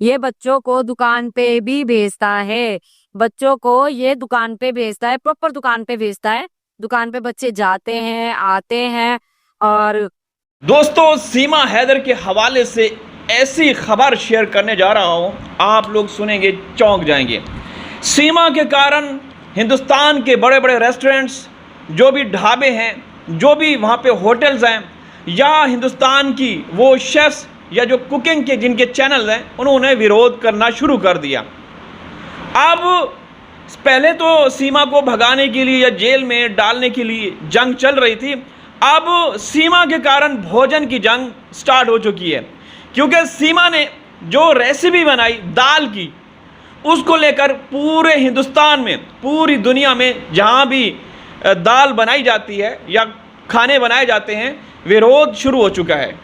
ये बच्चों को दुकान पे भी भेजता है। बच्चों को ये दुकान पे भेजता है, प्रॉपर दुकान पे भेजता है। दुकान पे बच्चे जाते हैं, आते हैं। और दोस्तों, सीमा हैदर के हवाले से ऐसी खबर शेयर करने जा रहा हूं, आप लोग सुनेंगे चौंक जाएंगे। सीमा के कारण हिंदुस्तान के बड़े बड़े रेस्टोरेंट्स, जो भी ढाबे हैं, जो भी वहाँ पे होटल्स हैं, या हिंदुस्तान की वो शेफ्स या जो कुकिंग के जिनके चैनल्स हैं, उन्होंने विरोध करना शुरू कर दिया। अब पहले तो सीमा को भगाने के लिए या जेल में डालने के लिए जंग चल रही थी। अब सीमा के कारण भोजन की जंग स्टार्ट हो चुकी है, क्योंकि सीमा ने जो रेसिपी बनाई दाल की, उसको लेकर पूरे हिंदुस्तान में, पूरी दुनिया में जहाँ भी दाल बनाई जाती है या खाने बनाए जाते हैं, विरोध शुरू हो चुका है।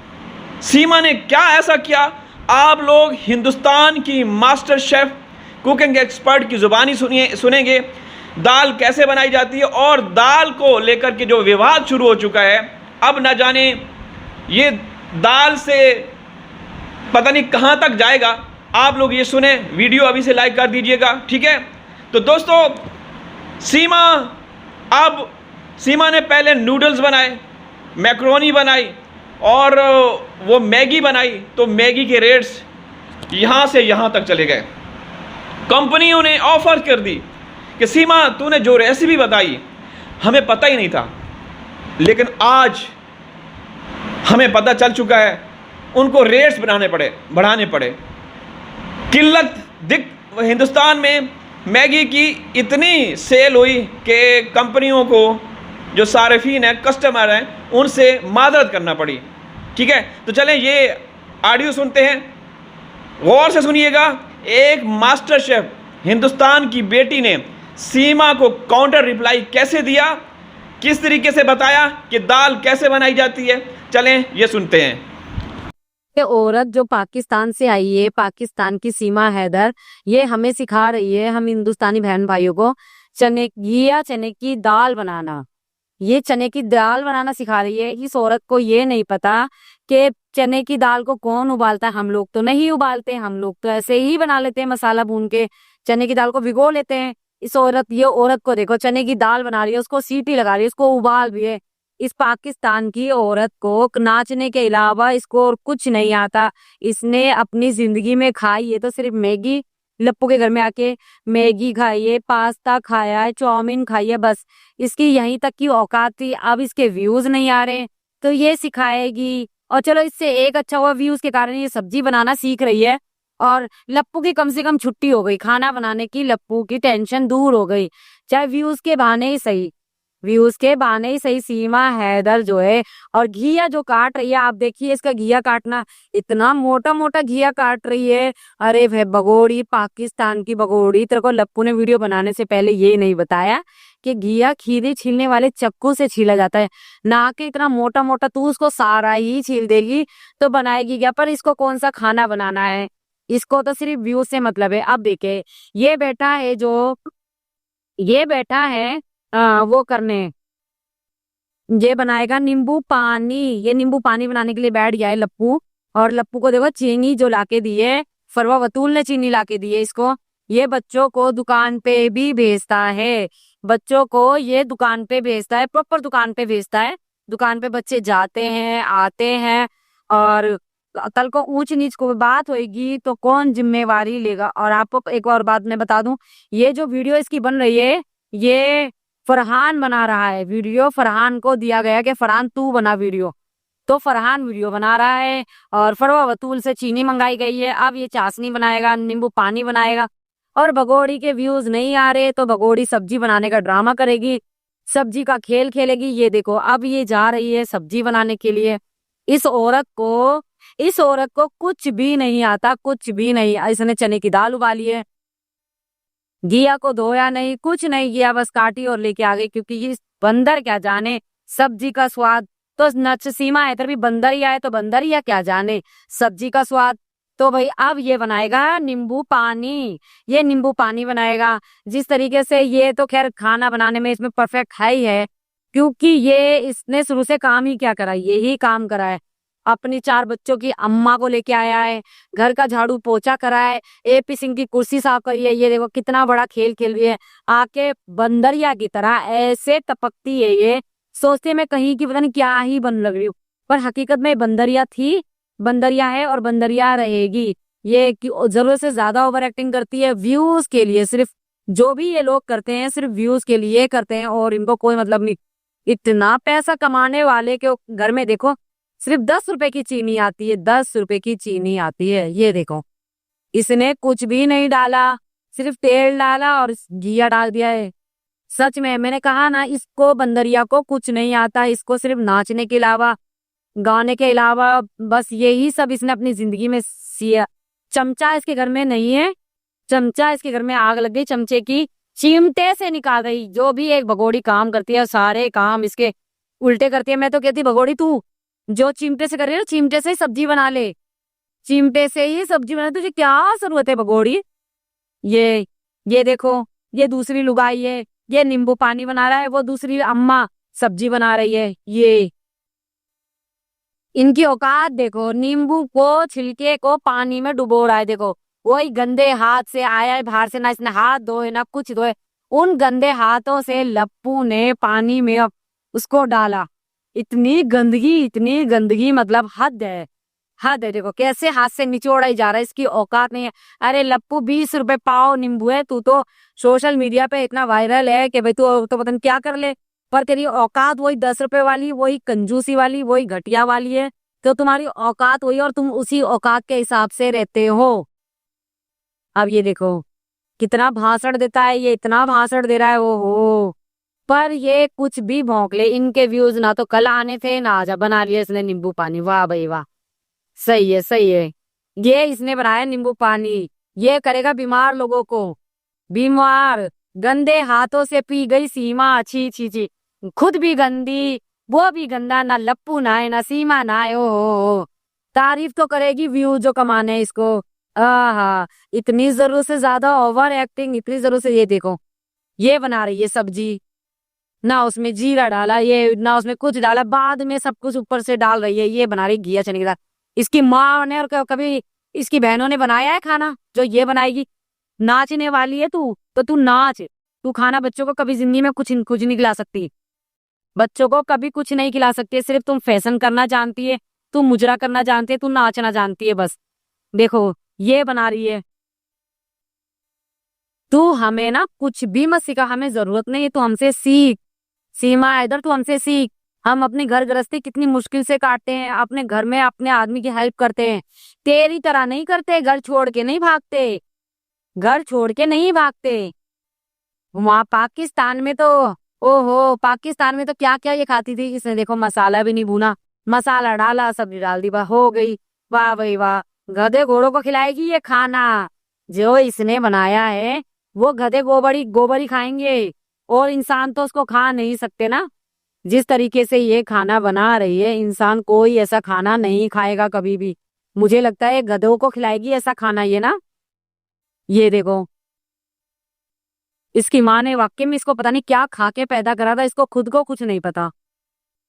सीमा ने क्या ऐसा किया, आप लोग हिंदुस्तान की मास्टर शेफ कुकिंग एक्सपर्ट की ज़ुबानी सुनेंगे दाल कैसे बनाई जाती है। और दाल को लेकर के जो विवाद शुरू हो चुका है, अब न जाने ये दाल से पता नहीं कहाँ तक जाएगा। आप लोग ये सुने, वीडियो अभी से लाइक कर दीजिएगा, ठीक है। तो दोस्तों, सीमा ने पहले नूडल्स बनाए, मैक्रोनी बनाई और वो मैगी बनाई, तो मैगी के रेट्स यहाँ से यहाँ तक चले गए। कंपनियों ने ऑफर कर दी कि सीमा, तूने जो रेसिपी बताई हमें पता ही नहीं था, लेकिन आज हमें पता चल चुका है। उनको रेट्स बढ़ाने पड़े। किल्लत दिख हिंदुस्तान में मैगी की इतनी सेल हुई कि कंपनियों को, जो सारिफीन है, कस्टमर हैं, उनसे मादरत करना पड़ी, ठीक है। तो चलें ये ऑडियो सुनते हैं, गौर से सुनिएगा। एक मास्टर शेफ हिंदुस्तान की बेटी ने सीमा को काउंटर रिप्लाई कैसे दिया, किस तरीके से बताया कि दाल कैसे बनाई जाती है। चलें ये सुनते हैं। ये औरत जो पाकिस्तान से आई है, पाकिस्तान की सीमा हैदर, ये हमें सिखा रही है, हम हिंदुस्तानी बहन भाइयों को, चने की दाल बनाना। ये चने की दाल बनाना सिखा रही है। इस औरत को ये नहीं पता कि चने की दाल को कौन उबालता है। हम लोग तो नहीं उबालते, हम लोग तो ऐसे ही बना लेते हैं, मसाला भून के चने की दाल को भिगो लेते हैं। ये औरत को देखो, चने की दाल बना रही है, उसको सीटी लगा रही है, उसको उबाल भी है। इस पाकिस्तान की औरत को नाचने के अलावा इसको और कुछ नहीं आता। इसने अपनी जिंदगी में खाई है तो सिर्फ मैगी। लप्पू के घर में आके मैगी खाई है, पास्ता खाया है, चाउमीन खाई है, बस इसकी यहीं तक की औकात थी। अब इसके व्यूज नहीं आ रहे तो ये सिखाएगी। और चलो, इससे एक अच्छा हुआ, व्यूज के कारण ये सब्जी बनाना सीख रही है। और लप्पू की कम से कम छुट्टी हो गई, खाना बनाने की लप्पू की टेंशन दूर हो गई। चाहे व्यूज के बहाने ही सही, सीमा हैदर जो है। और घिया जो काट रही है, आप देखिए इसका घिया काटना, इतना मोटा मोटा घिया काट रही है। अरे भाई, बगोड़ी, पाकिस्तान की बगोड़ी, तेरे को लप्पू ने वीडियो बनाने से पहले ये नहीं बताया कि घिया खीरे छीलने वाले चाकू से छीला जाता है, ना कि इतना मोटा मोटा। तू उसको सारा ही छील देगी तो बनाएगी क्या। पर इसको कौन सा खाना बनाना है, इसको तो सिर्फ व्यू से मतलब है। अब देखे, ये बैठा है वो करने, ये बनाएगा नींबू पानी। ये नींबू पानी बनाने के लिए बैठ गया है लप्पू। और लप्पू को देखो चीनी जो लाके दी है, फरवा वतूल ने चीनी लाके दी है इसको। ये बच्चों को दुकान पे भी भेजता है, बच्चों को ये दुकान पे भेजता है, प्रॉपर दुकान पे भेजता है। दुकान पे बच्चे जाते हैं, आते हैं। और कल को ऊंच नीच को बात होगी तो कौन जिम्मेवारी लेगा। और आपको एक और बात मैं बता दूं, ये जो वीडियो इसकी बन रही है, ये फरहान बना रहा है वीडियो। फरहान को दिया गया कि फरहान तू बना वीडियो, तो फरहान वीडियो बना रहा है। और फरवा वतूल से चीनी मंगाई गई है, अब ये चाशनी बनाएगा, नींबू पानी बनाएगा। और भगोड़ी के व्यूज नहीं आ रहे तो भगोड़ी सब्जी बनाने का ड्रामा करेगी, सब्जी का खेल खेलेगी। ये देखो, अब ये जा रही है सब्जी बनाने के लिए। इस औरत को कुछ भी नहीं आता, कुछ भी नहीं। इसने चने की दाल उबाली है, घिया को धोया नहीं, कुछ नहीं किया, बस काटी और लेके आ गई। क्योंकि ये बंदर क्या जाने सब्जी का स्वाद। तो नच सीमा हैदर भी बंदर ही आए तो बंदर ही क्या जाने सब्जी का स्वाद। तो भाई अब ये बनाएगा नींबू पानी, ये नींबू पानी बनाएगा। जिस तरीके से ये तो खैर खाना बनाने में इसमें परफेक्ट है ही है, क्योंकि ये इसने शुरू से काम ही क्या करा, यही काम करा है। अपनी 4 बच्चों की अम्मा को लेके आया है, घर का झाड़ू पोछा करा है, एपी सिंह की कुर्सी साफ करी है। ये देखो कितना बड़ा खेल खेल रही है, आके बंदरिया की तरह ऐसे टपकती है। ये सोचते मैं कहीं की पता नहीं क्या ही बन लग रही हूँ, पर हकीकत में बंदरिया थी, बंदरिया है और बंदरिया रहेगी। ये जरूरत से ज्यादा ओवर एक्टिंग करती है व्यूज के लिए, सिर्फ जो भी ये लोग करते हैं सिर्फ व्यूज के लिए करते हैं और इनको कोई मतलब नहीं। इतना पैसा कमाने वाले के घर में देखो सिर्फ 10 रुपए की चीनी आती है, 10 रुपए की चीनी आती है। ये देखो इसने कुछ भी नहीं डाला, सिर्फ तेल डाला और घिया डाल दिया है। सच में मैंने कहा ना, इसको बंदरिया को कुछ नहीं आता, इसको सिर्फ नाचने के अलावा गाने के अलावा बस यही सब इसने अपनी जिंदगी में सिया। चमचा इसके घर में नहीं है, चमचा इसके घर में आग लग गई चमचे की, चिमटे से निकाल गई। जो भी एक भगोड़ी काम करती है सारे काम इसके उल्टे करती है। मैं तो कहती भगोड़ी तू जो चिमटे से कर रही है चिमटे से ही सब्जी बना ले, चिमटे से ही सब्जी बना, तुझे क्या जरूरत है भगोड़ी। ये देखो ये दूसरी लुगाई है, ये नींबू पानी बना रहा है, वो दूसरी अम्मा सब्जी बना रही है। ये इनकी औकात देखो, नींबू को छिलके को पानी में डुबो रहा है। देखो वही गंदे हाथ से आया है बाहर से, ना इसने हाथ धोए ना कुछ धोए, उन गंदे हाथों से लप्पू ने पानी में अब उसको डाला। इतनी गंदगी मतलब हद है, हद है। देखो कैसे हाथ से निचोड़ा ही जा रहा है, इसकी औकात नहीं है। अरे लप्पू 20 रुपए पाव नींबू है, तू तो सोशल मीडिया पे इतना वायरल है कि भाई तू तो पता नहीं क्या कर ले, पर तेरी औकात वही 10 रुपए वाली, वही कंजूसी वाली, वही घटिया वाली है। तो तुम्हारी औकात वही और तुम उसी औकात के हिसाब से रहते हो। अब ये देखो कितना भाषण देता है, ये इतना भाषण दे रहा है वो हो, पर ये कुछ भी भौंक ले, इनके व्यूज ना तो कल आने थे ना आज बना लिया इसने नींबू पानी। वाह भाई वाह, सही है सही है। ये इसने बनाया नींबू पानी, ये करेगा बीमार लोगों को बीमार। गंदे हाथों से पी गई सीमा, छी छी छी, खुद भी गंदी वो भी गंदा, ना लप्पू नहाए ना सीमा नहाए। ओ तारीफ तो करेगी व्यूज जो कमाने हैं इसको। आहा इतनी जरूरत से ज्यादा ओवर एक्टिंग, इतनी जरूरत से। ये देखो ये बना रही है सब्जी, ना उसमें जीरा डाला, ये ना उसमें कुछ डाला, बाद में सब कुछ ऊपर से डाल रही है। ये बना रही घिया चने की दाल। इसकी माँ ने और कभी इसकी बहनों ने बनाया है खाना जो ये बनाएगी। नाचने वाली है तू तो तू नाच, तू खाना बच्चों को कभी जिंदगी में कुछ नहीं खिला सकती, बच्चों को कभी कुछ नहीं खिला सकती है। सिर्फ तुम फैशन करना जानती है, तू मुजरा करना जानती है, तू नाचना जानती है बस। देखो ये बना रही है। तू हमें ना कुछ भी मत सिखा, हमें जरूरत नहीं है, तू हमसे सीख। सीमा इधर तू हमसे सीख। हम अपनी घर गृहस्थी कितनी मुश्किल से काटते हैं, अपने घर में अपने आदमी की हेल्प करते हैं, तेरी तरह नहीं करते। घर छोड़ के नहीं भागते, घर छोड़ के नहीं भागते। वहां पाकिस्तान में तो ओहो, पाकिस्तान में तो क्या क्या ये खाती थी। इसने देखो मसाला भी नहीं भूना, मसाला डाला सब्जी डाल दी, हो गई। वाह भाई वाह, गधे घोड़ों को खिलाएगी ये खाना जो इसने बनाया है। वो गधे गोबरी खाएंगे और इंसान तो उसको खा नहीं सकते ना। जिस तरीके से ये खाना बना रही है, इंसान कोई ऐसा खाना नहीं खाएगा कभी भी। मुझे लगता है गधों को खिलाएगी ऐसा खाना ये ना। ये देखो इसकी माँ ने वाकई में इसको पता नहीं क्या खा के पैदा करा था, इसको खुद को कुछ नहीं पता।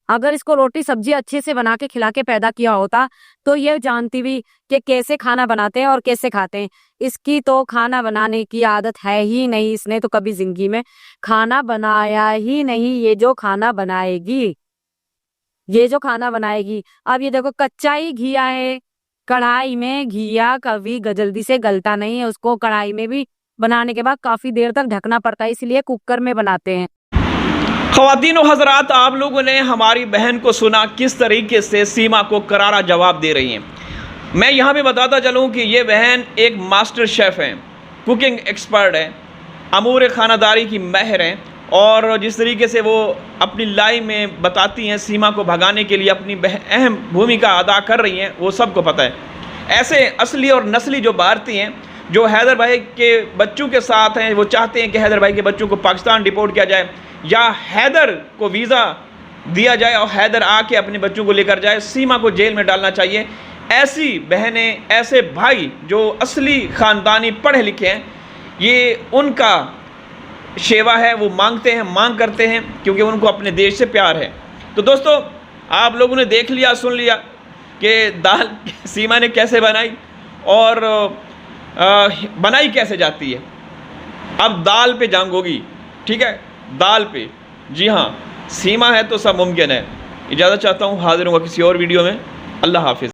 अगर इसको रोटी सब्जी अच्छे से बना के खिला के पैदा किया होता तो ये जानती भी कि कैसे खाना बनाते हैं और कैसे खाते हैं। इसकी तो खाना बनाने की आदत है ही नहीं, इसने तो कभी जिंदगी में खाना बनाया ही नहीं। ये जो खाना बनाएगी, ये जो खाना बनाएगी, अब ये देखो कच्चा ही घिया है कढ़ाई में। घिया कभी जल्दी से गलता नहीं है, उसको कढ़ाई में भी बनाने के बाद काफी देर तक ढकना पड़ता है, इसलिए कुकर में बनाते हैं। ख्वातीन और हजरात, आप लोगों ने हमारी बहन को सुना किस तरीके से सीमा को करारा जवाब दे रही हैं। मैं यहाँ पे बताता चलूँ कि ये बहन एक मास्टर शेफ़ है, कुकिंग एक्सपर्ट है, अमूर खानादारी की महर है, और जिस तरीके से वो अपनी लाइफ में बताती हैं सीमा को भगाने के लिए अपनी अहम भूमिका अदा कर रही हैं, वो सबको पता है। ऐसे असली और नस्ली जो भारतीय हैं जो हैदर भाई के बच्चों के साथ हैं, वो चाहते हैं कि हैदर भाई के बच्चों को पाकिस्तान डिपोर्ट किया जाए या हैदर को वीज़ा दिया जाए और हैदर आके अपने बच्चों को लेकर जाए, सीमा को जेल में डालना चाहिए। ऐसी बहनें, ऐसे भाई जो असली ख़ानदानी पढ़े लिखे हैं, ये उनका शेवा है, वो मांगते हैं, मांग करते हैं, क्योंकि उनको अपने देश से प्यार है। तो दोस्तों, आप लोगों ने देख लिया, सुन लिया, कि दाल सीमा ने कैसे बनाई और बनाई कैसे जाती है। अब दाल पे जंग होगी, ठीक है, दाल पे। जी हाँ, सीमा है तो सब मुमकिन है। इजाज़त चाहता हूँ, हाजिर हूँगा किसी और वीडियो में। अल्लाह हाफिज़।